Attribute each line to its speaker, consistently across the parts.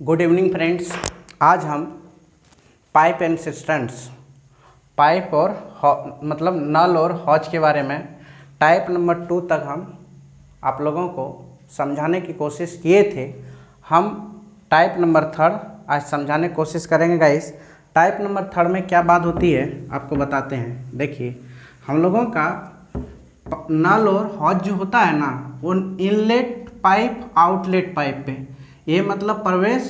Speaker 1: Good evening friends. आज हम pipe and सिस्टर्न्स, pipe और मतलब नल और हौज के बारे में टाइप नंबर 2 तक हम आप लोगों को समझाने की कोशिश किए थे। हम टाइप नंबर 3 आज समझाने की कोशिश करेंगे गाइस। टाइप नंबर 3 में क्या बात होती है आपको बताते हैं। देखिए, हम लोगों का नल और हौज जो होता है ना, वो इनलेट पाइप आउटलेट पाइप पे, ये मतलब प्रवेश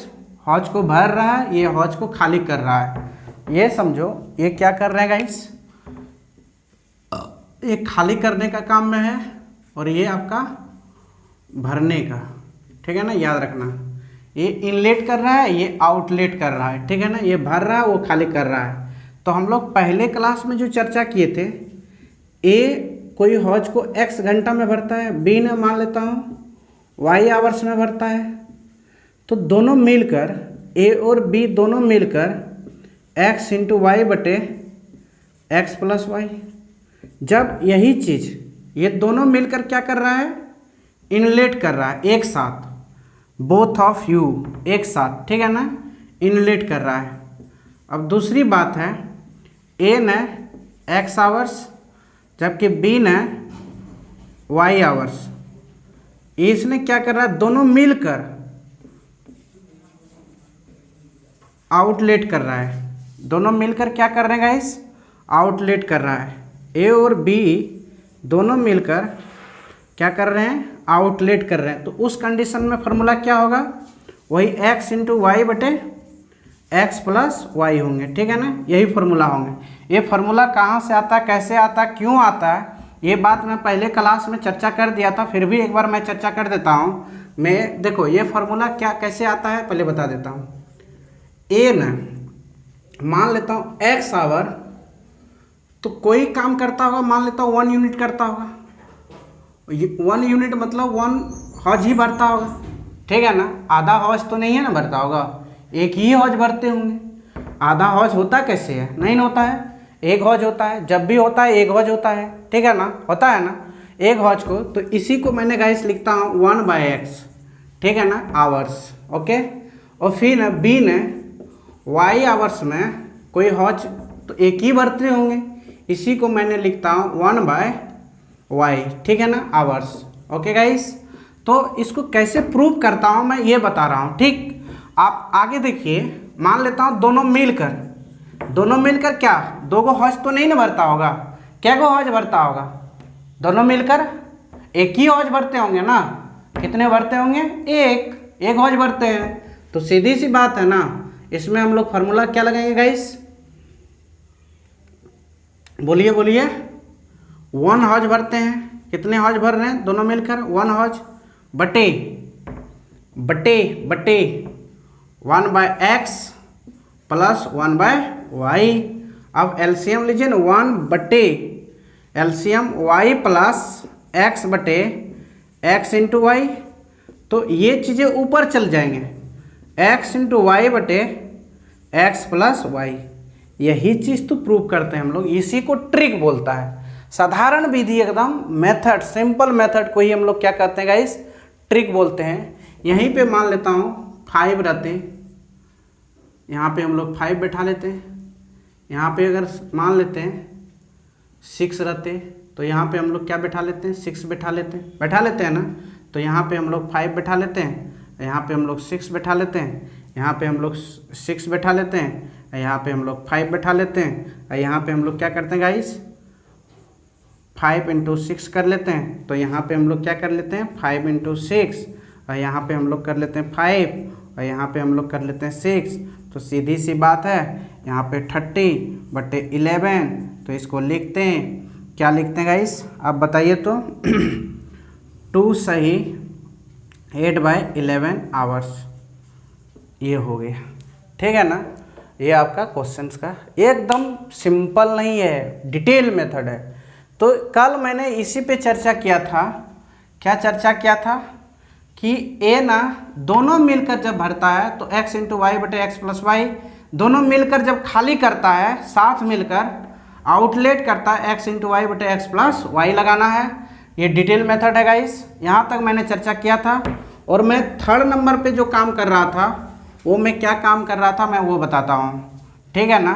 Speaker 1: हौज को भर रहा है, ये हौज को खाली कर रहा है। ये समझो, ये क्या कर रहे हैं गाइस, ये खाली करने का काम में है और ये आपका भरने का, ठीक है ना, याद रखना। ये इनलेट कर रहा है, ये आउटलेट कर रहा है, ठीक है ना, ये भर रहा है, वो खाली कर रहा है। तो हम लोग पहले क्लास में जो चर्चा किए थे, ए कोई हौज को x घंटा में भरता है, बी ने मान लेता हूँ y आवर्स में भरता है, तो दोनों मिलकर a और b दोनों मिलकर x इंटू वाई बटे एक्स प्लस वाई। जब यही चीज़ ये दोनों मिलकर क्या कर रहा है, इनलेट कर रहा है एक साथ, बोथ ऑफ यू एक साथ, ठीक है ना, इनलेट कर रहा है। अब दूसरी बात है, a ने x आवर्स जबकि b ने y आवर्स, इसने क्या कर रहा है, दोनों मिलकर आउटलेट कर रहा है। दोनों मिलकर क्या कर रहे हैं गाइस, आउटलेट कर रहा है। ए और बी दोनों मिलकर क्या कर रहे हैं, आउटलेट कर रहे हैं। तो उस कंडीशन में फार्मूला क्या होगा, वही x इंटू वाई बटे एक्स प्लस वाई होंगे, ठीक है ना, यही फार्मूला होंगे। ये फार्मूला कहाँ से आता है, कैसे आता है, क्यों आता है, ये बात मैं पहले क्लास में चर्चा कर दिया था, फिर भी एक बार मैं चर्चा कर देता हूँ। मैं देखो ये फार्मूला क्या कैसे आता है पहले बता देता हूँ। ए ना मान लेता हूँ x आवर, तो कोई काम करता होगा, मान लेता हूँ 1 यूनिट करता होगा, 1 यूनिट मतलब 1 हौज ही भरता होगा, ठीक है ना, आधा हौज तो नहीं है ना भरता होगा, एक ही हौज भरते होंगे। आधा हौज होता कैसे है, नहीं होता है, एक हौज होता है, जब भी होता है एक हौज होता है, ठीक है ना, होता है ना एक हौज को। तो इसी को मैंने गाइस लिखता हूँ 1/x, ठीक है ना, आवर्स, ओके। और फिर बी ने y आवर्स में कोई हौज तो एक ही भरते होंगे, इसी को मैंने लिखता हूँ 1/y, ठीक है ना, आवर्स, ओके गाइस। तो इसको कैसे प्रूव करता हूँ मैं ये बता रहा हूँ, ठीक। आप आगे देखिए, मान लेता हूँ दोनों मिलकर क्या, दो गो हौज तो नहीं ना भरता होगा, क्या गो हौज भरता होगा, दोनों मिलकर एक ही हौज भरते होंगे ना। कितने भरते होंगे, एक हौज भरते हैं। तो सीधी सी बात है ना, इसमें हम लोग फार्मूला क्या लगाएंगे गाइस, बोलिए 1 हौज भरते हैं। कितने हौज भर रहे हैं, दोनों मिलकर 1 हौज बटे 1/x प्लस 1/y। अब एलसीएम लीजिए ना, 1 बटे एलसीएम y प्लस x बटे x इंटू वाई। तो ये चीज़ें ऊपर चल जाएंगे, x इंटू वाई बटे एक्स प्लस वाई। यही चीज़ तो प्रूव करते हैं हम लोग, इसी को ट्रिक बोलता है। साधारण विधि, एकदम मेथड, सिंपल मेथड को ही हम लोग क्या कहते हैं गाइस, ट्रिक बोलते हैं। यहीं पे मान लेता हूँ 5 रहते, यहाँ पे हम लोग 5 बैठा लेते हैं। यहाँ पे अगर मान लेते हैं 6 रहते, तो यहाँ पे हम लोग क्या बैठा लेते हैं, 6 बैठा लेते हैं ना। तो यहाँ पे हम लोग 5 बैठा लेते हैं, यहाँ पे हम लोग 6 बैठा लेते हैं, यहाँ पे हम लोग 6 बैठा लेते हैं, यहाँ पे हम लोग 5 बैठा लेते हैं। यहाँ पे हम लोग क्या करते हैं गाइस, 5 इंटू 6 कर लेते हैं। तो यहाँ पे हम लोग क्या कर लेते हैं, 5 इंटू 6, और यहाँ पे हम लोग कर लेते हैं 5, और यहाँ पे हम लोग कर लेते हैं 6। तो सीधी सी बात है, यहाँ पे 30/11, तो इसको लिखते हैं, क्या लिखते हैं गाइस, आप बताइए तो 2 सही 8/11 आवर्स, ये हो गया, ठीक है ना। ये आपका क्वेश्चंस का एकदम सिंपल नहीं है, डिटेल मेथड है। तो कल मैंने इसी पे चर्चा किया था, क्या चर्चा किया था कि ए ना दोनों मिलकर जब भरता है तो x इंटू वाई बटे एक्स प्लस वाई, दोनों मिलकर जब खाली करता है, साथ मिलकर आउटलेट करता है, x इंटू वाई बटे एक्स प्लस वाई लगाना है। ये डिटेल मेथड है गाइस, यहाँ तक मैंने चर्चा किया था। और मैं 3rd नंबर पे जो काम कर रहा था वो मैं क्या काम कर रहा था मैं वो बताता हूँ, ठीक है ना।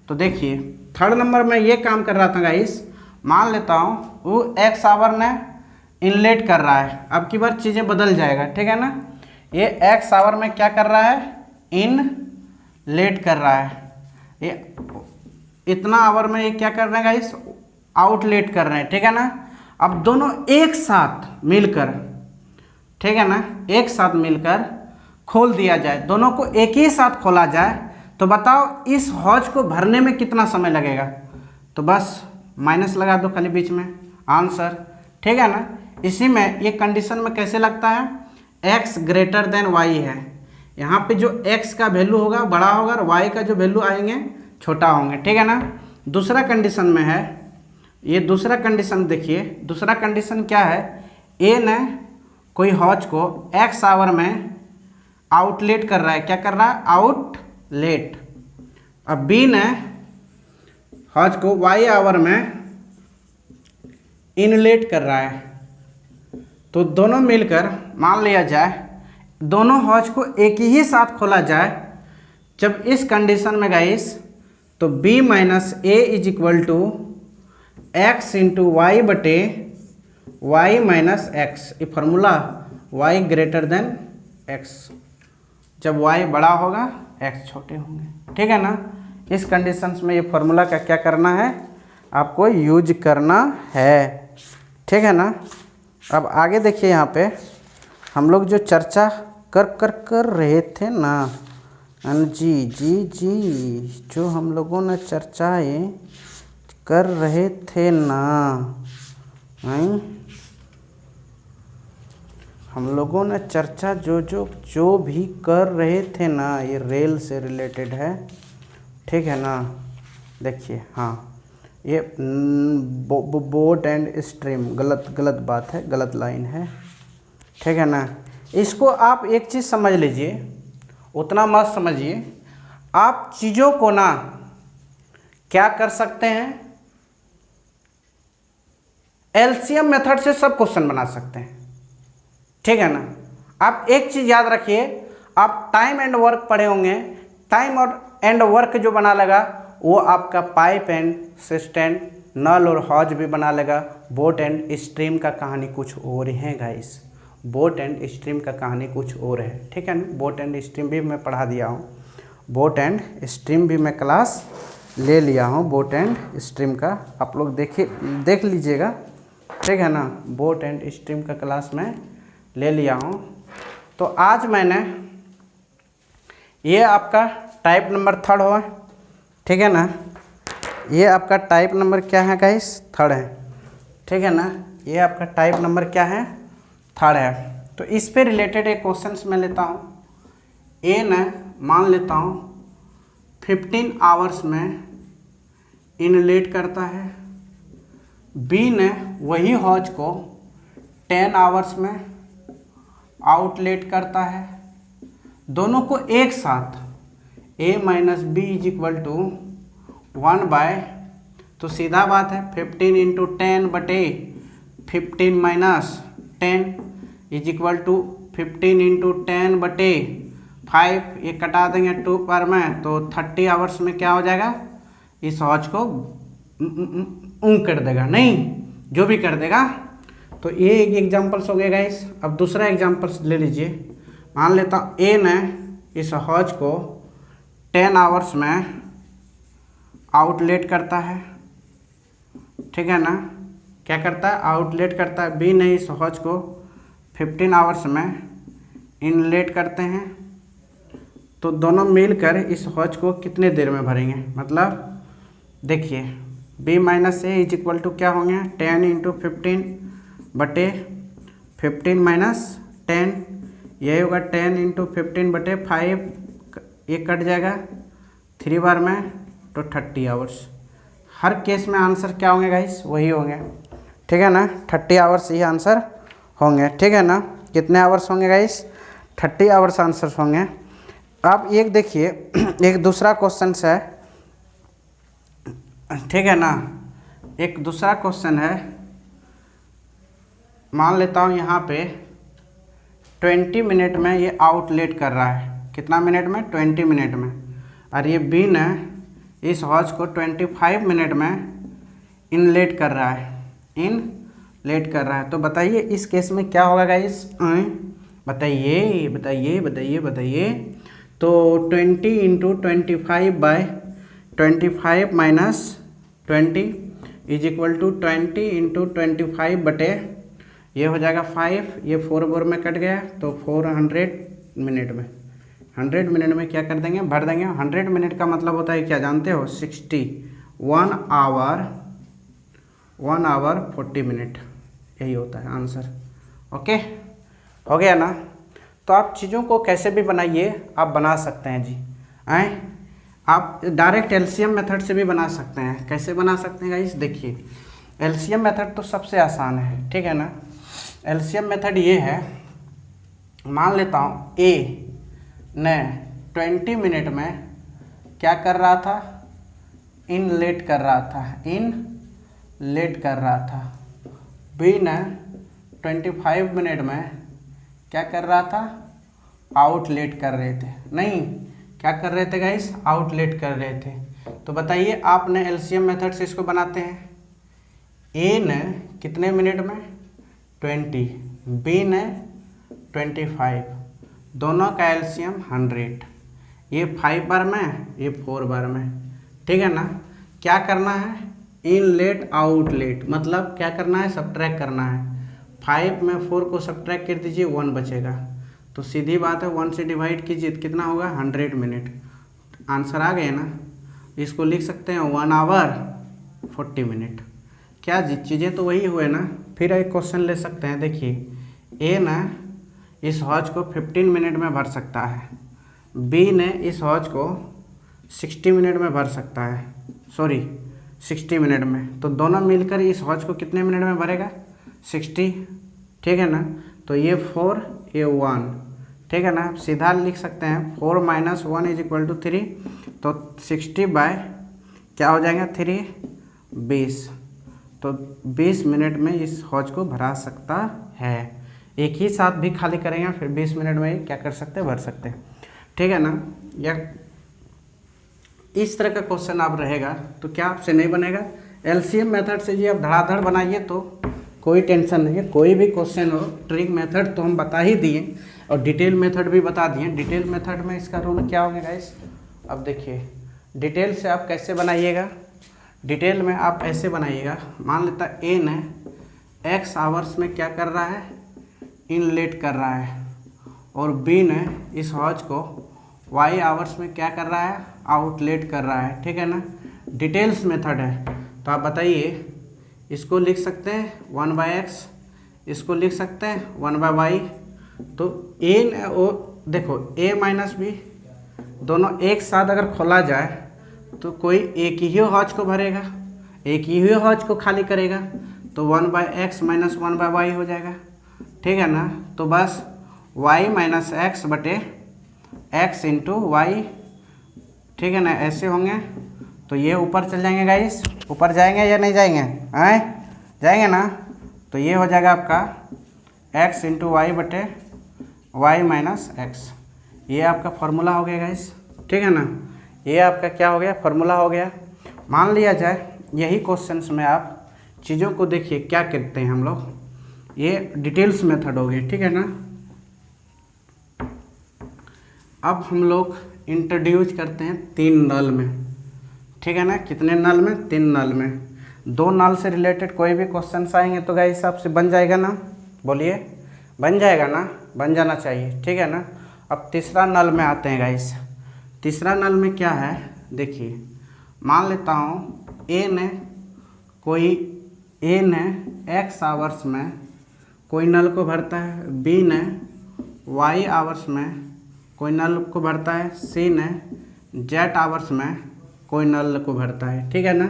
Speaker 1: तो देखिए थर्ड नंबर में ये काम कर रहा था गाइस, मान लेता हूँ वो एक्स आवर ने इनलेट कर रहा है। अब की बार चीज़ें बदल जाएगा, ठीक है ना। ये एक्स आवर में क्या कर रहा है, इनलेट कर रहा है। ये इतना आवर में ये क्या कर रहे हैं गाइस, आउटलेट कर रहे हैं, ठीक है ना। अब दोनों एक साथ मिलकर, ठीक है ना, एक साथ मिलकर खोल दिया जाए, दोनों को एक ही साथ खोला जाए, तो बताओ इस हौज को भरने में कितना समय लगेगा। तो बस माइनस लगा दो खाली बीच में आंसर, ठीक है ना। इसी में ये कंडीशन में कैसे लगता है, x ग्रेटर देन y है, यहाँ पे जो x का वैल्यू होगा बड़ा होगा और y का जो वैल्यू आएंगे छोटा होंगे, ठीक है ना। दूसरा कंडीशन में है, ये दूसरा कंडीशन देखिए, दूसरा कंडीशन क्या है, a ने कोई हौज को x आवर में आउटलेट कर रहा है, क्या कर रहा है, आउटलेट। अब b ने हौज को y आवर में इनलेट कर रहा है। तो दोनों मिलकर मान लिया जाए, दोनों हौज को एक ही साथ खोला जाए, जब इस कंडीशन में गाइस, तो b minus A is equal to X into Y बटे वाई माइनस एक्स। ये formula y greater than x, जब y बड़ा होगा x छोटे होंगे, ठीक है ना। इस कंडीशंस में ये फार्मूला का क्या करना है, आपको यूज करना है, ठीक है ना। अब आगे देखिए, यहाँ पे हम लोग जो चर्चा कर रहे थे ना, जी जो हम लोगों ने चर्चाएं कर रहे थे ना, हम लोगों ने चर्चा जो भी कर रहे थे ना, ये रेल से रिलेटेड है, ठीक है ना। देखिए हाँ, ये बोट एंड स्ट्रीम, गलत बात है, गलत लाइन है, ठीक है ना। इसको आप एक चीज़ समझ लीजिए, उतना मत समझिए, आप चीज़ों को ना क्या कर सकते हैं, एलसीएम मेथड से सब क्वेश्चन बना सकते हैं, ठीक है ना। आप एक चीज़ याद रखिए, आप टाइम एंड वर्क पढ़े होंगे, टाइम और एंड वर्क जो बना लेगा वो आपका पाइप एंड सिस्टम, नल और हौज भी बना लेगा। बोट एंड स्ट्रीम का कहानी कुछ और है गाइस, बोट एंड स्ट्रीम का कहानी कुछ और है, ठीक है ना। बोट एंड स्ट्रीम भी मैं पढ़ा दिया हूँ, बोट एंड स्ट्रीम भी मैं क्लास ले लिया हूँ, बोट एंड स्ट्रीम का आप लोग देख लीजिएगा, ठीक है ना। बोट एंड स्ट्रीम का क्लास में ले लिया हूँ। तो आज मैंने ये आपका टाइप नंबर थर्ड हो, ठीक है ना, ये आपका टाइप नंबर क्या है गाइस, थर्ड है, ठीक है ना। ये आपका टाइप नंबर क्या है, थर्ड है। तो इस पे रिलेटेड एक क्वेश्चंस मैं लेता हूँ। ए ने मान लेता हूँ 15 आवर्स में इनलेट करता है, बी ने वही हौज को 10 आवर्स में आउटलेट करता है, दोनों को एक साथ a minus B is equal to 1 by, तो सीधा बात है 15 इंटू 10 बटे 15 minus 10 is equal to 15 into 10 बटे 5, ये कटा देंगे 2 पर में, तो 30 आवर्स में क्या हो जाएगा, इस हौज को कर देगा, नहीं जो भी कर देगा। तो ये एक एग्जाम्पल्स हो गया गाइस। अब दूसरा एग्जाम्पल्स ले लीजिए, मान लेता हूँ ए ने इस हौज को 10 आवर्स में आउटलेट करता है, ठीक है ना, क्या करता है, आउटलेट करता है। बी ने इस हौज को 15 आवर्स में इनलेट करते हैं, तो दोनों मिलकर इस हौज को कितने देर में भरेंगे, मतलब देखिए B minus A is equal to क्या होंगे, 10 इंटू 15 बटे 15 माइनस 10, यही होगा 10 इंटू 15 बटे 5, ये कट जाएगा 3 बार में, तो 30 आवर्स। हर केस में आंसर क्या होंगे गाइस, वही होंगे, ठीक है ना, 30 आवर्स ही आंसर होंगे, ठीक है ना। कितने आवर्स होंगे गाइस, 30 आवर्स आंसर होंगे। अब एक देखिए, एक दूसरा क्वेश्चन है, ठीक है ना, एक दूसरा क्वेश्चन है, मान लेता हूँ यहाँ पे 20 मिनट में ये आउटलेट कर रहा है, कितना मिनट में, 20 मिनट में। और ये बी ने इस हौज को 25 मिनट में इनलेट कर रहा है, इनलेट कर रहा है। तो बताइए इस केस में क्या होगा गाइस, बताइए बताइए बताइए बताइए। तो 20 into 25/25 minus 20 is equal to 20 into 25 बटे ये हो जाएगा 5, ये 4 में कट गया तो 400 मिनट में, 100 मिनट में क्या कर देंगे, भर देंगे। 100 मिनट का मतलब होता है क्या जानते हो, 60, 1 आवर 40 मिनट, यही होता है आंसर। ओके, हो गया ना। तो आप चीज़ों को कैसे भी बनाइए, आप बना सकते हैं जी। आप डायरेक्ट एलसीएम मेथड से भी बना सकते हैं। कैसे बना सकते हैं गाइस, देखिए एलसीएम मेथड तो सबसे आसान है, ठीक है ना। एलसीएम मेथड ये है, मान लेता हूँ ए ने 20 मिनट में क्या कर रहा था, इनलेट कर रहा था, इनलेट कर रहा था। बी ने 25 मिनट में क्या कर रहा था, आउटलेट कर रहे थे, नहीं क्या कर रहे थे गाइस, आउटलेट कर रहे थे। तो बताइए आपने एलसीएम मेथड से इसको बनाते हैं। ए ने कितने मिनट में, 20, बी ने 25, दोनों का एलसीएम 100, ये 5 बार में, ये 4 बार में, ठीक है ना। क्या करना है, इनलेट आउटलेट, मतलब क्या करना है, सब्ट्रैक्ट करना है। 5 में 4 को सब्ट्रैक्ट कर दीजिए, 1 बचेगा। तो सीधी बात है 1 से डिवाइड कीजिए, कितना होगा, 100 मिनट। आंसर आ गया ना। इसको लिख सकते हैं 1 आवर 40 मिनट। क्या जी, चीज़ें तो वही हुए ना। फिर एक क्वेश्चन ले सकते हैं, देखिए ए ना इस हौज को 15 मिनट में भर सकता है, बी ने इस हौज को 60 मिनट में भर सकता है, सॉरी 60 मिनट में। तो दोनों मिलकर इस हौज को कितने मिनट में भरेगा, 60, ठीक है ना। तो ये 4, ये 1, ठीक है ना। सीधा लिख सकते हैं 4 - 1 इज इक्वल टू 3। तो 60 बाय क्या हो जाएगा, 3, 20। तो 20 मिनट में इस हौज को भरा सकता है। एक ही साथ भी खाली करेंगे, फिर 20 मिनट में क्या कर सकते हैं, भर सकते हैं, ठीक है ना। या इस तरह का क्वेश्चन आप रहेगा तो क्या आपसे नहीं बनेगा। एलसीएम मेथड से जी आप धड़ाधड़ बनाइए तो कोई टेंशन नहीं है। कोई भी क्वेश्चन हो, ट्रिक मेथड तो हम बता ही दिए और डिटेल मेथड भी बता दिए। डिटेल मेथड में इसका रूल क्या होगा गाइस, अब देखिए डिटेल से आप कैसे बनाइएगा। डिटेल में आप ऐसे बनाइएगा, मान लेता ए ने x आवर्स में क्या कर रहा है, इनलेट कर रहा है, और बी ने इस हौज को y आवर्स में क्या कर रहा है, आउटलेट कर रहा है, ठीक है ना। डिटेल्स मेथड है तो आप बताइए, इसको लिख सकते हैं 1/x, इसको लिख सकते हैं 1/y। तो a ने वो देखो a माइनस बी दोनों एक साथ अगर खोला जाए तो कोई एक ही हौज को भरेगा, एक ही हौज को खाली करेगा, तो 1/x माइनस 1/y हो जाएगा, ठीक है ना। तो बस y माइनस एक्स बटे x इंटू वाई, ठीक है ना, ऐसे होंगे। तो ये ऊपर चल जाएंगे गाइस, ऊपर जाएंगे या नहीं जाएंगे, जाएंगे ना। तो ये हो जाएगा आपका x इंटू वाई बटे वाई माइनस एक्स। ये आपका फॉर्मूला हो गया गाइस, ठीक है ना। ये आपका क्या हो गया, फॉर्मूला हो गया। मान लिया जाए यही क्वेश्चंस में आप चीज़ों को देखिए क्या करते हैं हम लोग, ये डिटेल्स मेथड हो गई, ठीक है ना। अब हम लोग इंट्रोड्यूस करते हैं 3 नल में, ठीक है ना। कितने नल में, 3 नल में। 2 नल से रिलेटेड कोई भी क्वेश्चन आएंगे तो गाइस आपसे बन जाएगा ना, बोलिए बन जाएगा ना, बन जाना चाहिए, ठीक है ना। अब तीसरा नल में आते हैं गाइस। तीसरा नल में क्या है, देखिए मान लेता हूँ ए ने x आवर्स में कोई नल को भरता है, बी ने y आवर्स में कोई नल को भरता है, सी ने z आवर्स में कोई नल को भरता है, ठीक है ना।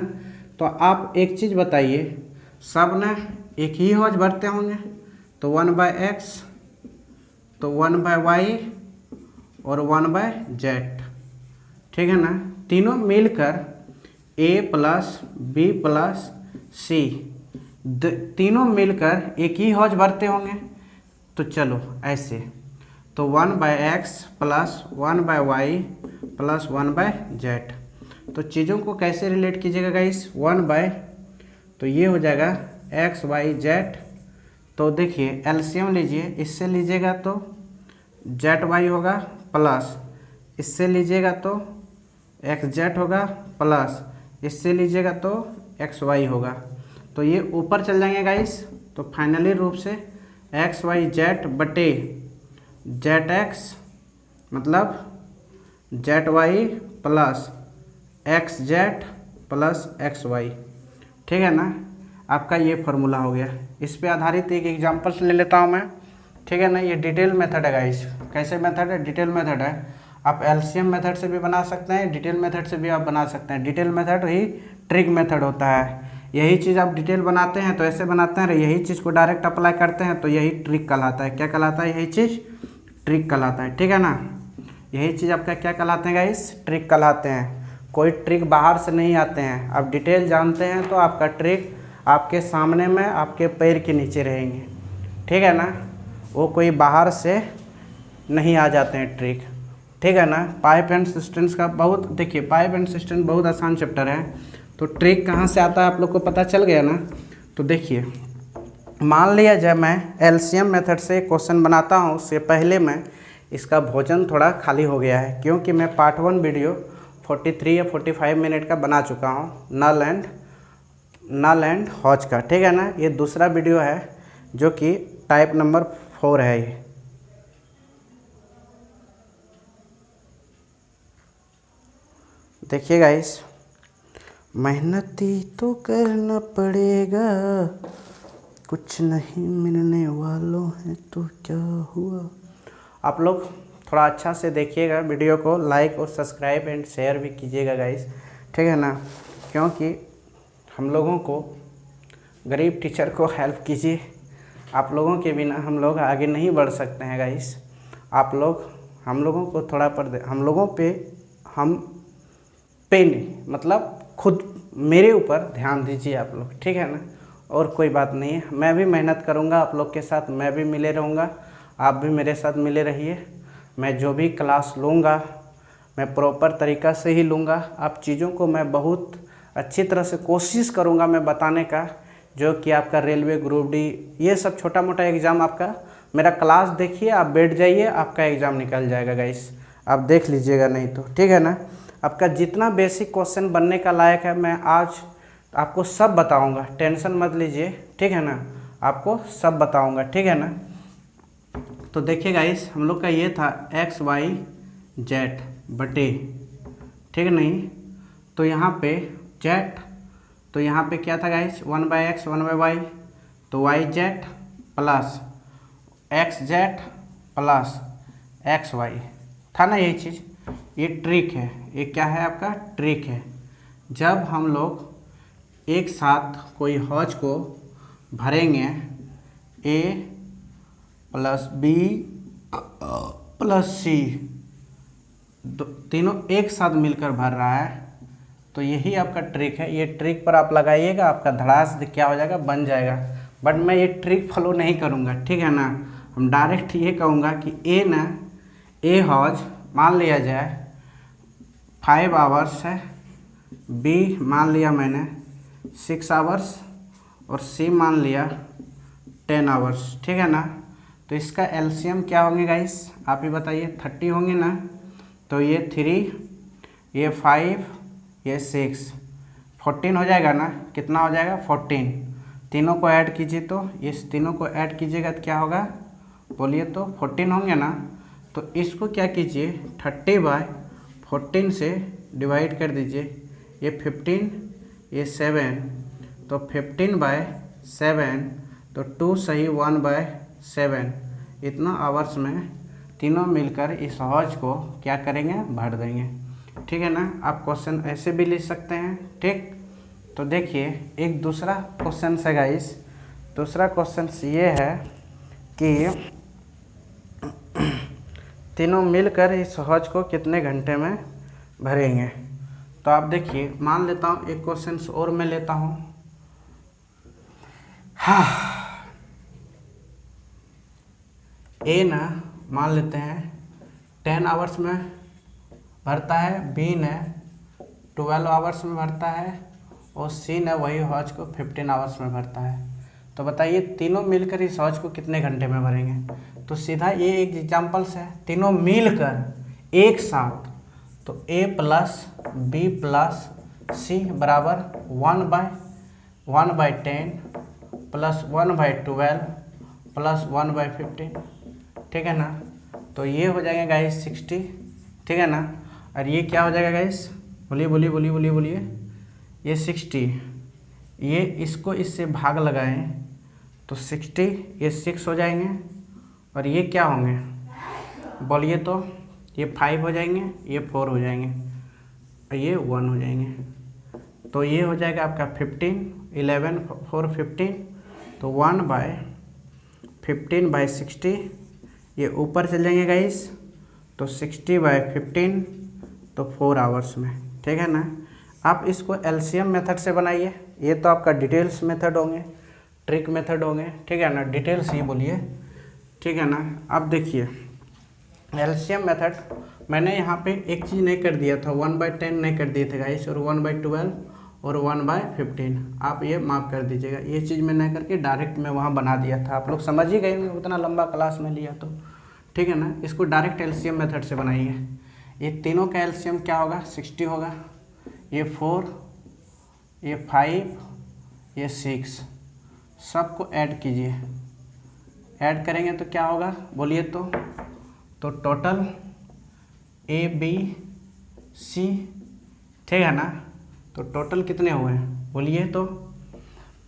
Speaker 1: तो आप एक चीज़ बताइए, सब ने एक ही हौज भरते होंगे, तो 1/x, तो 1/y और 1/z, ठीक है ना। तीनों मिलकर a प्लस बी प्लस सी, तीनों मिलकर एक ही हौज भरते होंगे। तो चलो ऐसे, तो 1/x plus 1/y plus 1/z। तो चीज़ों को कैसे रिलेट कीजिएगा गाइस, तो ये हो जाएगा x y z। तो देखिए एलसीएम लीजिए, इससे लीजिएगा तो ZY होगा प्लस इससे लीजिएगा तो XZ होगा प्लस इससे लीजिएगा तो XY होगा। तो ये ऊपर चल जाएंगे गाइस। तो फाइनली रूप से XYZ बटे ZX मतलब ZY plus XZ plus XY। ठीक है ना, आपका ये फार्मूला हो गया। इस पे आधारित एक एग्जांपल्स ले लेता हूँ मैं। ठीक है ना, ये डिटेल मेथड है गाइस। कैसे मेथड है, डिटेल मेथड है। आप एलसीएम मेथड से भी बना सकते हैं, डिटेल मेथड से भी आप बना सकते हैं। डिटेल मेथड ही ट्रिक मेथड होता है। यही चीज़ आप डिटेल बनाते हैं तो ऐसे बनाते हैं, यही चीज़ को डायरेक्ट अप्लाई करते हैं तो यही ट्रिक कहलाता है। क्या कहलाता है, यही चीज़ ट्रिक कहलाता है। ठीक है ना, यही चीज़ आपका क्या कहलाते हैं गाइस, ट्रिक कहलाते हैं। कोई ट्रिक बाहर से नहीं आते हैं। आप डिटेल जानते हैं तो आपका ट्रिक आपके सामने में आपके पैर के नीचे रहेंगे। ठीक है ना, वो कोई बाहर से नहीं आ जाते हैं ट्रिक। ठीक है ना, पाइप एंड सिस्टम्स का बहुत देखिए, पाइप एंड सिस्टम बहुत आसान चैप्टर है। तो ट्रिक कहाँ से आता है आप लोग को पता चल गया ना। तो देखिए, मान लिया जाए मैं एलसीएम मेथड से क्वेश्चन बनाता हूँ, उससे पहले मैं इसका भोजन थोड़ा खाली हो गया है, क्योंकि मैं पार्ट 1 वीडियो 43 या 45 मिनट का बना चुका हूँ नल एंड हॉज का। ठीक है ना, ये दूसरा वीडियो है जो कि टाइप नंबर 4 है ये। देखिए गाइस, मेहनती तो करना पड़ेगा, कुछ नहीं मिलने वालों है तो क्या हुआ। आप लोग थोड़ा अच्छा से देखिएगा वीडियो को, लाइक और सब्सक्राइब एंड शेयर भी कीजिएगा गाइस। ठीक है ना, क्योंकि हम लोगों को गरीब टीचर को हेल्प कीजिए। आप लोगों के बिना हम लोग आगे नहीं बढ़ सकते हैं गाइस। आप लोग हम लोगों को थोड़ा हम लोगों पे नहीं, मतलब खुद मेरे ऊपर ध्यान दीजिए आप लोग। ठीक है ना, और कोई बात नहीं है। मैं भी मेहनत करूँगा आप लोग के साथ, मैं भी मिले रहूँगा, आप भी मेरे साथ मिले रहिए। मैं जो भी क्लास लूँगा मैं प्रॉपर तरीक़ा से ही लूँगा। आप चीज़ों को मैं बहुत अच्छी तरह से कोशिश करूँगा मैं बताने का, जो कि आपका रेलवे ग्रुप डी ये सब छोटा मोटा एग्ज़ाम आपका मेरा क्लास देखिए, आप बैठ जाइए, आपका एग्ज़ाम निकल जाएगा गाइस। आप देख लीजिएगा नहीं तो। ठीक है ना, आपका जितना बेसिक क्वेश्चन बनने का लायक है मैं आज आपको सब बताऊंगा, टेंशन मत लीजिए। ठीक है ना, आपको सब बताऊंगा। ठीक है ना, तो देखिए गाइस, हम लोग का ये था XYZ बटे, ठीक नहीं, तो यहाँ पे Z, तो यहाँ पे क्या था गाइस 1/x 1/y, तो YZ plus XZ plus XY था ना, यही चीज़। ये ट्रिक है, ये क्या है आपका ट्रिक है। जब हम लोग एक साथ कोई हौज को भरेंगे A plus B plus C, तीनों एक साथ मिलकर भर रहा है, तो यही आपका ट्रिक है। ये ट्रिक पर आप लगाइएगा, आपका धड़ास क्या हो जाएगा, बन जाएगा। बट मैं ये ट्रिक फॉलो नहीं करूँगा। ठीक है ना, हम डायरेक्ट ये कहूँगा कि A हौज मान लिया जाए 5 आवर्स है, B मान लिया मैंने 6 आवर्स और C मान लिया 10 आवर्स। ठीक है ना, तो इसका एलसीएम क्या होंगे गाइस, आप ही बताइए। 30 होंगे ना, तो ये 3, ये 5, ये 6, 14 हो जाएगा ना। कितना हो जाएगा 14। तीनों को ऐड कीजिए, तो इस तीनों को ऐड कीजिएगा तो क्या होगा बोलिए, तो 14 होंगे ना। तो इसको क्या कीजिए 30/14 से डिवाइड कर दीजिए। ये 15, ये 7, तो 15/7, तो 2 सही 1/7, इतना आवर्स में तीनों मिलकर इस हौज को क्या करेंगे, भर देंगे। ठीक है ना, आप क्वेश्चन ऐसे भी लिख सकते हैं। ठीक, तो देखिए एक दूसरा क्वेश्चन है गाइस। दूसरा क्वेश्चन ये है कि तीनों मिलकर इस हौज को कितने घंटे में भरेंगे। तो आप देखिए, मान लेता हूँ एक क्वेश्चन और मैं लेता हूँ। हाँ, A ना मान लेते हैं 10 आवर्स में भरता है, बी ने 12 आवर्स में भरता है और सी ने वही हौज को 15 आवर्स में भरता है। तो बताइए तीनों मिलकर इस हौज को कितने घंटे में भरेंगे। तो सीधा ये एक एग्जाम्पल्स है, तीनों मिलकर एक साथ, तो A प्लस बी प्लस सी बराबर 1/10 प्लस 1/12 प्लस 1/15, ठीक है ना। तो ये हो जाएगा गाइस 60, ठीक है ना। और ये क्या हो जाएगा गाइस, बोलिए बोलिए बोलिए बोलिए बोलिए, ये 60, ये इसको इससे भाग लगाएं तो 60, ये 6 हो जाएंगे और ये क्या होंगे बोलिए, तो ये 5 हो जाएंगे, ये 4 हो जाएंगे और ये 1 हो जाएंगे। तो ये हो जाएगा आपका 15, 11 4 15, तो 1/15/60, ये ऊपर चल जाएंगे गाइस, तो 60/15, तो 4 आवर्स में, ठीक है ना। आप इसको एलसीएम मेथड से बनाइए, ये तो आपका डिटेल्स मेथड होंगे, ट्रिक मेथड होंगे, ठीक है ना, डिटेल्स ही बोलिए, ठीक है ना। अब देखिए एलसीएम मेथड मैंने यहाँ पे एक चीज़ नहीं कर दिया था, 1/10 नहीं कर दिए थे गाइस, और 1/12 और 1/15, आप ये माफ़ कर दीजिएगा, ये चीज़ मैं नहीं करके डायरेक्ट मैं वहाँ बना दिया था, आप लोग समझ ही गए होंगे उतना लंबा क्लास में लिया तो, ठीक है ना। इसको डायरेक्ट एलसीएम मेथड से बनाइए। ये तीनों का एलसीएम क्या होगा, 60 होगा, ये 4, ये 5, ये 6, सबको ऐड कीजिए, ऐड करेंगे तो क्या होगा बोलिए, तो टोटल ABC, ठीक है ना। तो टोटल कितने हुए बोलिए, तो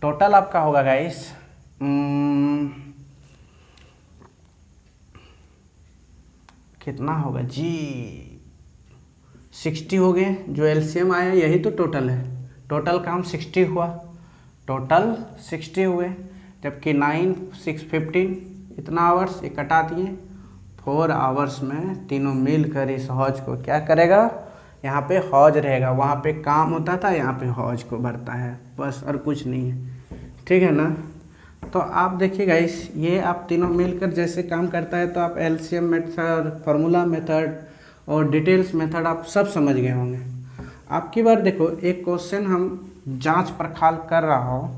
Speaker 1: टोटल आपका होगा गाइस कितना होगा जी, 60 हो गए, जो एलसीएम आया यही तो टोटल है, टोटल काम 60 हुआ, टोटल 60 हुए, जबकि 9 6 15 इतना आवर्स ये कटा दिए, 4 आवर्स में तीनों मिलकर इस हौज को क्या करेगा, यहाँ पे हौज रहेगा, वहाँ पे काम होता था, यहाँ पे हौज को भरता है, बस और कुछ नहीं है, ठीक है ना। तो आप देखिएगा ये आप तीनों मिलकर जैसे काम करता है, तो आप एलसीएम मेथड, फार्मूला मेथड और डिटेल्स मेथड आप सब समझ गए होंगे। आपकी बार देखो एक क्वेश्चन हम जांच पड़ताल कर रहा हो,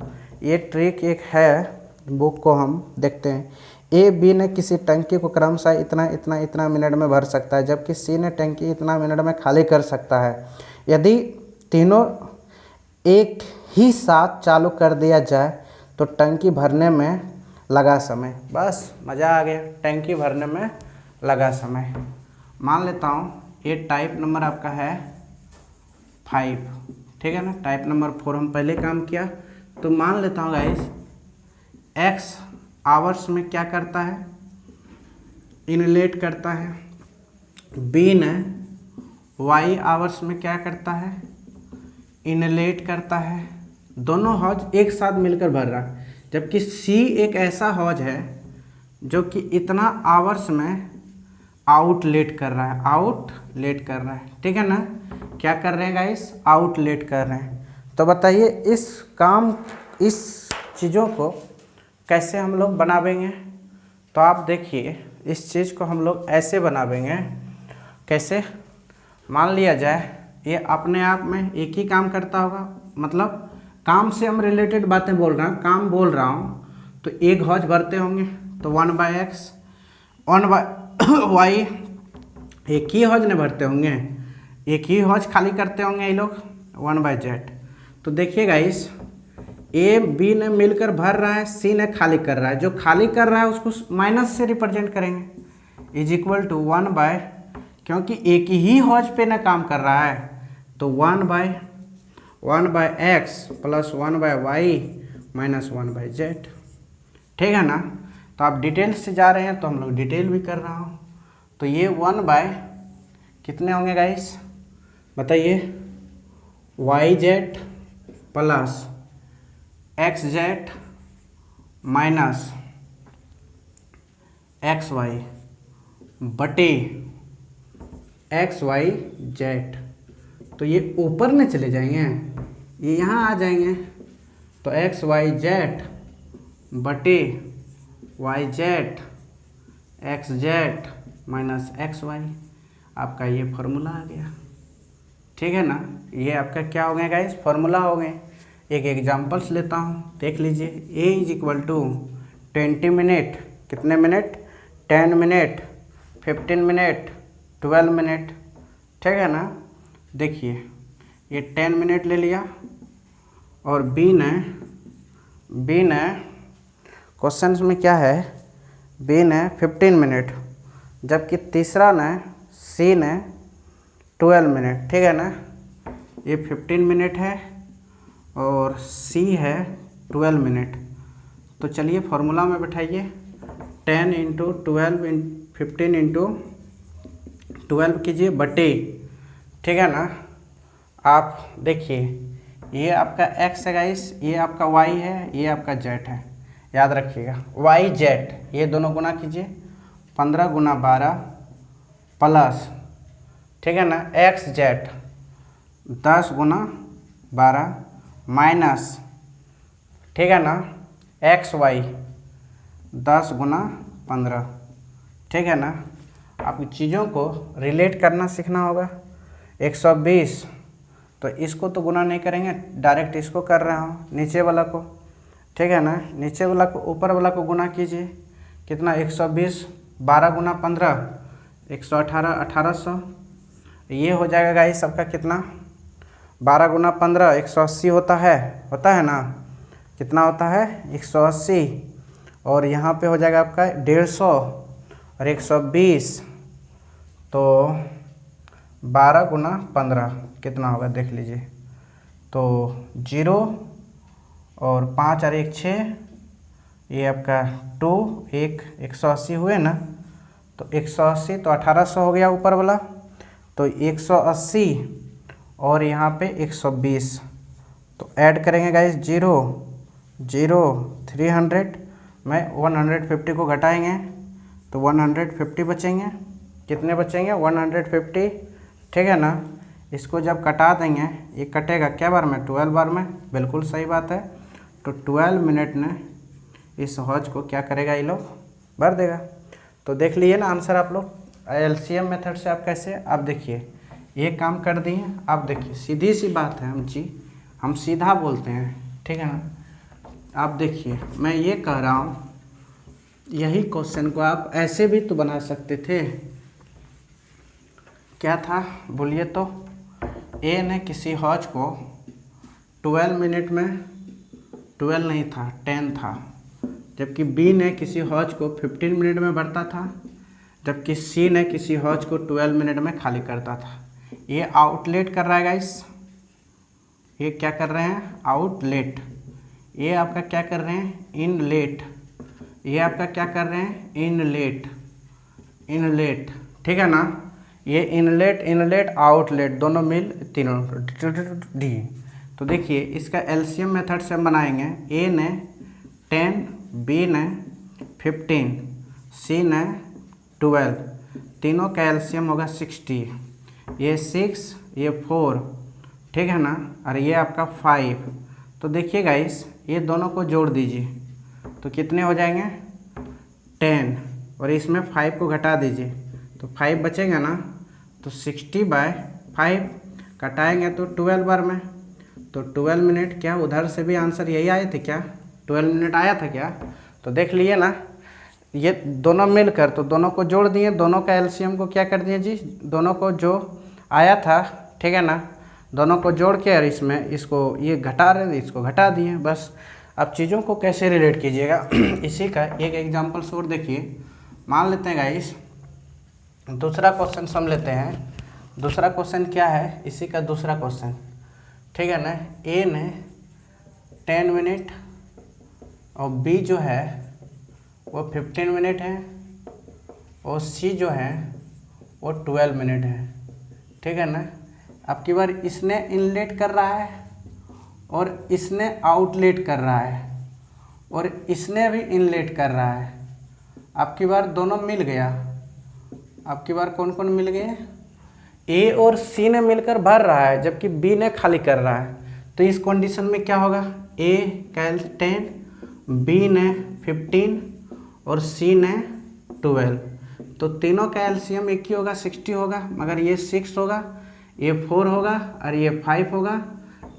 Speaker 1: ये ट्रिक एक है, बुक को हम देखते हैं। ए बी ने किसी टंकी को क्रमशः इतना इतना इतना मिनट में भर सकता है, जबकि सी ने टंकी इतना मिनट में खाली कर सकता है। यदि तीनों एक ही साथ चालू कर दिया जाए तो टंकी भरने में लगा समय, बस मज़ा आ गया, टंकी भरने में लगा समय। मान लेता हूँ ये टाइप नंबर आपका है 5, ठीक है ना, टाइप नंबर 4 हम पहले काम किया, तो मान लेता हूँ गाइस एक्स आवर्स में क्या करता है, इनलेट करता है, बी ने वाई आवर्स में क्या करता है, इनलेट करता है, दोनों हौज एक साथ मिलकर भर रहा है, जबकि सी एक ऐसा हौज है जो कि इतना आवर्स में आउटलेट कर रहा है, आउटलेट कर रहा है, ठीक है ना। क्या कर रहे हैं गाइस, आउटलेट कर रहे हैं। तो बताइए इस काम, इस चीज़ों को कैसे हम लोग बनावेंगे। तो आप देखिए इस चीज़ को हम लोग ऐसे बनावेंगे, कैसे, मान लिया जाए ये अपने आप में एक ही काम करता होगा, मतलब काम से हम रिलेटेड बातें बोल रहे हैं, काम बोल रहा हूँ, तो एक हौज भरते होंगे, तो 1/x 1/y एक ही हौज ने भरते होंगे, एक ही हौज खाली करते होंगे ये लोग 1/z। तो देखिएगा इस ए बी ने मिलकर भर रहा है, सी ने खाली कर रहा है, जो खाली कर रहा है उसको माइनस से रिप्रेजेंट करेंगे, इज इक्वल टू 1/, क्योंकि एक ही हौज पे ना काम कर रहा है, तो 1/x plus 1/y minus 1/z, ठीक है ना। तो आप डिटेल से जा रहे हैं तो हम लोग डिटेल भी कर रहा हूँ, तो ये 1/ कितने होंगे गाइस बताइए, yz plus xz minus xy बटे xyz। तो ये ऊपर में चले जाएंगे, ये यहाँ आ जाएंगे, तो xyz बटे yz X Z minus X Y, आपका ये फार्मूला आ गया। ठीक है ना, ये आपका क्या हो गया गाइस, फार्मूला हो गए। एक एग्जांपल्स लेता हूँ, देख लीजिए। ए इज इक्वल टू 20 मिनट, कितने मिनट, 10 मिनट, 15 मिनट, 12 मिनट। ठीक है ना, देखिए ये 10 मिनट ले लिया, और बी ने क्वेश्चन में क्या है, बी ने 15 मिनट, जबकि तीसरा ने सी ने 12 मिनट। ठीक है ना, ये 15 मिनट है और सी है 12 मिनट। तो चलिए फॉर्मूला में बैठाइए, 10 इंटू 12 15 इंटू 12 कीजिए बटे। ठीक है ना, आप देखिए ये आपका x है गाइस, ये आपका y है, ये आपका z है, याद रखिएगा y z, ये दोनों गुना कीजिए, 15 गुना 12 प्लस, ठीक है ना, एक्स जेड 10 गुना 12 माइनस, ठीक है ना, एक्स वाई 10 गुना 15। ठीक है ना, आपकी चीज़ों को रिलेट करना सीखना होगा। 120, तो इसको तो गुना नहीं करेंगे, डायरेक्ट इसको कर रहा हूँ, नीचे वाला को। ठीक है ना, नीचे वाला को ऊपर वाला को गुना कीजिए, कितना, 120 12 गुना 15 118 1800, ये हो जाएगा गाइस सबका कितना, 12 गुना 15 180 होता है ना, कितना होता है 180, और यहाँ पे हो जाएगा आपका 150 और 120, तो 12 गुना 15 कितना होगा देख लीजिए, तो 0 और 5 और 1 6, ये आपका 2 1 180 हुए ना, तो 180 तो 1800 हो गया ऊपर वाला, तो 180 और यहाँ पे 120, तो ऐड करेंगे गाइस 0 0 300 में 150 को घटाएंगे तो 150 बचेंगे, कितने बचेंगे 150। ठीक है ना, इसको जब कटा देंगे, ये कटेगा क्या बार में, 12 बार में, बिल्कुल सही बात है। तो 12 मिनट ने इस हौज को क्या करेगा, ये लोग भर देगा। तो देख लीजिए ना आंसर आप लोग, एलसीएम मेथड से आप कैसे, आप देखिए ये काम कर दिए। आप देखिए सीधी सी बात है, हम सीधा बोलते हैं। ठीक है ना, आप देखिए मैं ये कह रहा हूँ, यही क्वेश्चन को आप ऐसे भी तो बना सकते थे। क्या था बोलिए तो, ए ने किसी हौज को 12 मिनट में, 12 नहीं था 10 था, जबकि बी ने किसी हौज को 15 मिनट में भरता था, जबकि सी ने किसी हौज को 12 मिनट में खाली करता था। ये आउटलेट कर रहा है गाइस, ये क्या कर रहे हैं, आउटलेट। ये आपका क्या कर रहे हैं, इनलेट। ये आपका क्या कर रहे हैं, इनलेट, इनलेट। ठीक है ना, ये इनलेट आउटलेट दोनों मिल तीनों डी। तो देखिए इसका एलसीएम मेथड से हम बनाएंगे, ए ने 10, बी ने 15, सी ने 12, तीनों का एलसीएम होगा 60, ये 6 ये 4, ठीक है ना, और ये आपका 5। तो देखिए गाइस ये दोनों को जोड़ दीजिए तो कितने हो जाएंगे 10, और इसमें 5 को घटा दीजिए तो 5 बचेगा ना, तो 60/5 कटाएंगे तो 12 बार में, तो 12 मिनट। क्या उधर से भी आंसर यही आए थे क्या, 12 मिनट आया था क्या। तो देख लिए ना, ये दोनों मिलकर तो दोनों को जोड़ दिए, दोनों का एलसीएम को क्या कर दिए जी, दोनों को जो आया था, ठीक है ना, दोनों को जोड़ के और इसमें इसको ये घटा रहे, इसको घटा दिए बस। अब चीज़ों को कैसे रिलेट कीजिएगा इसी का एक एग्जांपल और देखिए। मान लेते हैं गाइस दूसरा क्वेश्चन हम लेते हैं। दूसरा क्वेश्चन क्या है, इसी का दूसरा क्वेश्चन, ठीक है ना। ए ने 10 मिनट और बी जो है वो 15 मिनट है और सी जो है वो 12 मिनट है, ठीक है ना। अब की बार इसने इनलेट कर रहा है और इसने आउटलेट कर रहा है और इसने भी इनलेट कर रहा है। अब की बार दोनों मिल गया। अब की बार कौन कौन मिल गए, ए और सी ने मिलकर भर रहा है जबकि बी ने खाली कर रहा है। तो इस कंडीशन में क्या होगा, ए का 10, बी ने 15 और सी ने 12। तो तीनों का एलसीएम एक ही होगा, 60 होगा, मगर ये 6 होगा, ये 4 होगा और ये 5 होगा,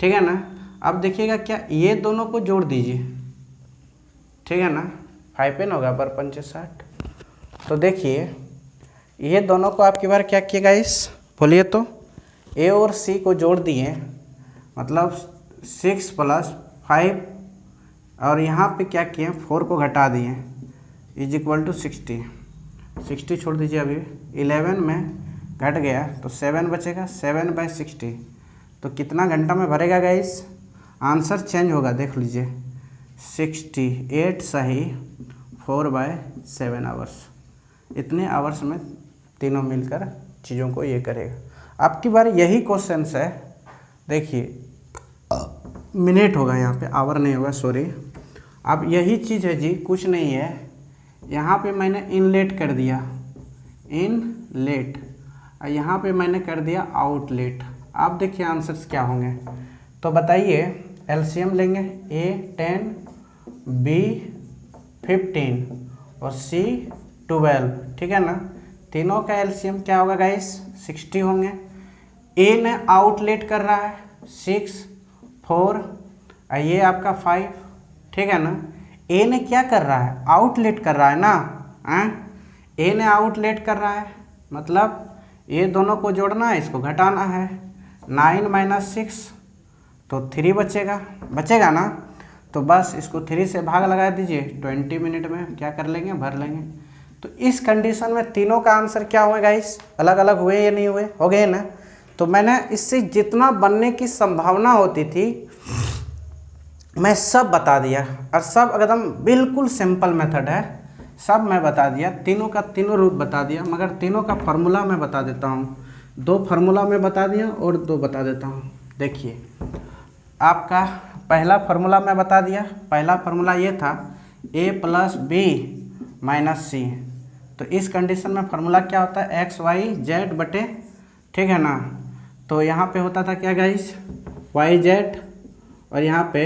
Speaker 1: ठीक है ना। अब देखिएगा क्या, ये दोनों को जोड़ दीजिए, ठीक है ना, 5 n होगा पर 5 60। तो देखिए ये दोनों को आपकी बार क्या किएगा इस, बोलिए तो, ए और सी को जोड़ दिए, मतलब 6 + 5 और यहाँ पे क्या किए 4 को घटा दिए, = 60। 60 छोड़ दीजिए, अभी 11 में घट गया तो 7 बचेगा, 7/60। तो कितना घंटा में भरेगा गाइस, आंसर चेंज होगा, देख लीजिए 68 सही 4/7 आवर्स। इतने आवर्स में तीनों मिलकर चीज़ों को ये करेगा। आपकी बार यही क्वेश्चन है, देखिए मिनट होगा यहाँ पे, आवर नहीं होगा, सॉरी। अब यही चीज़ है जी, कुछ नहीं है, यहाँ पे मैंने इनलेट कर दिया, इनलेट, और यहाँ पे मैंने कर दिया आउटलेट। आप देखिए आंसर्स क्या होंगे, तो बताइए, एलसीएम लेंगे, A 10, B 15 और C 12, ठीक है ना। तीनों का एलसीएम क्या होगा गाइस, 60 होंगे। A ने आउटलेट कर रहा है 6, 4 और ये आपका 5, ठीक है ना। A ने क्या कर रहा है, आउटलेट कर रहा है ना, A ने आउटलेट कर रहा है, मतलब ये दोनों को जोड़ना है, इसको घटाना है, 9 - 6 तो 3 बचेगा ना। तो बस इसको 3 से भाग लगा दीजिए, 20 मिनट में क्या कर लेंगे, भर लेंगे। तो इस कंडीशन में तीनों का आंसर क्या हुआ गाइस, अलग अलग हुए या नहीं हुए, हो गए ना। तो मैंने इससे जितना बनने की संभावना होती थी मैं सब बता दिया, और सब एकदम बिल्कुल सिंपल मेथड है, सब मैं बता दिया, तीनों का तीनों रूप बता दिया। मगर तीनों का फार्मूला मैं बता देता हूँ, 2 फार्मूला मैं बता दिया और 2 बता देता हूँ। देखिए आपका पहला फार्मूला मैं बता दिया, पहला फार्मूला ये था A + B - C। तो इस कंडीशन में फार्मूला क्या होता है, x y z बटे, ठीक है ना। तो यहाँ पे होता था क्या गाइस, y z और यहाँ पे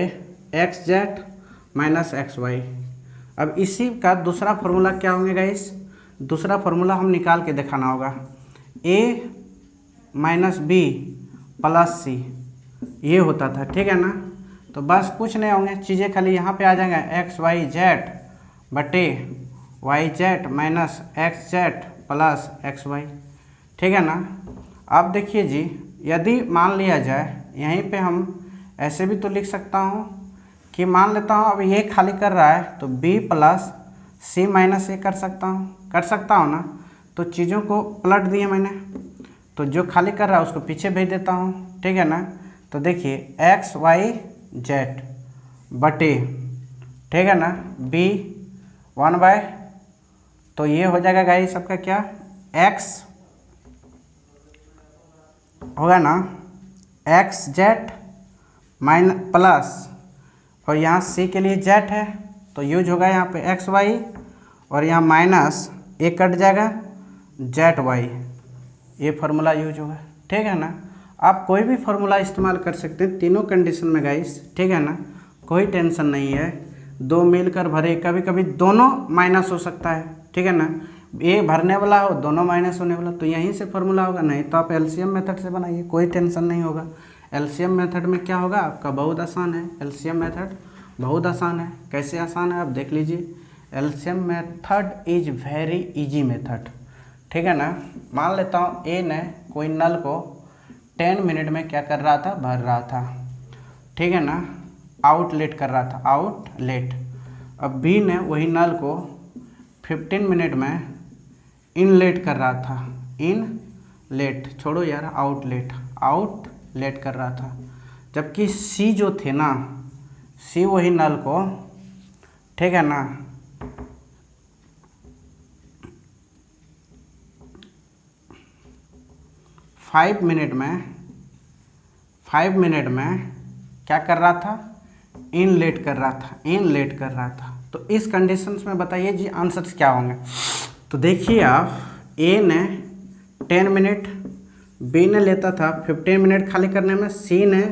Speaker 1: x z - x y। अब इसी का दूसरा फार्मूला क्या होंगे गाइस, दूसरा फार्मूला हम निकाल के दिखाना होगा, A - B + C, ये होता था, ठीक है ना। तो बस कुछ नहीं होंगे, चीज़ें खाली यहाँ पे आ जाएंगे, x y z बटे y z - x z + x y, ठीक है ना। अब देखिए जी, यदि मान लिया जाए, यहीं पे हम ऐसे भी तो लिख सकता हूँ कि मान लेता हूँ अब ये खाली कर रहा है तो B + C - A कर सकता हूँ ना। तो चीज़ों को पलट दिए मैंने, तो जो खाली कर रहा है उसको पीछे भेज देता हूँ, ठीक है ना। तो देखिए x y z बटे, ठीक है ना, B 1/, तो ये हो जाएगा गाइस सबका क्या, x होगा ना, x z प्लस, और यहाँ C के लिए z है तो यूज होगा यहाँ पे x y, और यहाँ माइनस a कट जाएगा z y, ये फार्मूला यूज होगा, ठीक है ना। आप कोई भी फार्मूला इस्तेमाल कर सकते हैं तीनों कंडीशन में गाइस, ठीक है ना, कोई टेंशन नहीं है। 2 मिलकर भरे, कभी कभी दोनों माइनस हो सकता है, ठीक है ना, ये भरने वाला हो दोनों माइनस होने वाला, तो यहीं से फार्मूला होगा, नहीं तो आप एलसीएम मेथड से बनाइए, कोई टेंशन नहीं होगा। एलसीएम मेथड में क्या होगा आपका, बहुत आसान है, एलसीएम मेथड बहुत आसान है। कैसे आसान है आप देख लीजिए, LCM method is very easy method, ठीक है ना। मान लेता हूँ ए ने कोई नल को 10 मिनट में क्या कर रहा था, भर रहा था, ठीक है ना, आउटलेट कर रहा था, आउटलेट। अब बी ने वही नल को 15 मिनट में इनलेट कर रहा था, इनलेट छोड़ो यार, आउटलेट कर रहा था। जबकि सी जो थे ना, सी वही नल को, ठीक है ना, 5 मिनट में क्या कर रहा था, इनलेट कर रहा था। तो इस कंडीशंस में बताइए जी आंसर्स क्या होंगे। तो देखिए आप, ए ने 10 मिनट, बी ने लेता था 15 मिनट खाली करने में, सी ने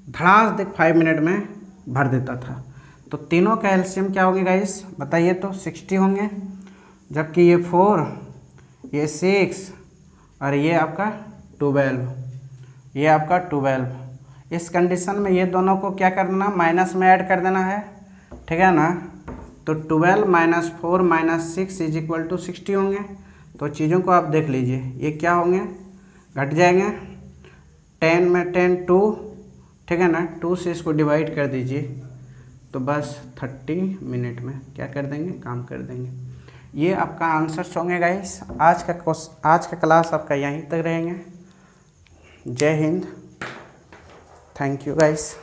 Speaker 1: धड़ास दे 5 मिनट में भर देता था। तो तीनों का एलसीएम क्या होंगे गाइस बताइए, तो 60 होंगे। जबकि ये 4, ये 6 और ये आपका 12, ये आपका 12। इस कंडीशन में ये दोनों को क्या करना, माइनस में ऐड कर देना है, ठीक है ना। तो 12 minus 4 minus 6 is equal to 60 होंगे। तो चीज़ों को आप देख लीजिए, ये क्या होंगे, घट जाएंगे। 10 में 10 2, ठीक है ना, 2 से इसको डिवाइड कर दीजिए तो बस 30 मिनट में क्या कर देंगे, काम कर देंगे। ये आपका आंसर्स होंगे गाइस। आज का क्लास आपका यहीं तक रहेंगे। जय हिंद, थैंक यू गाइस।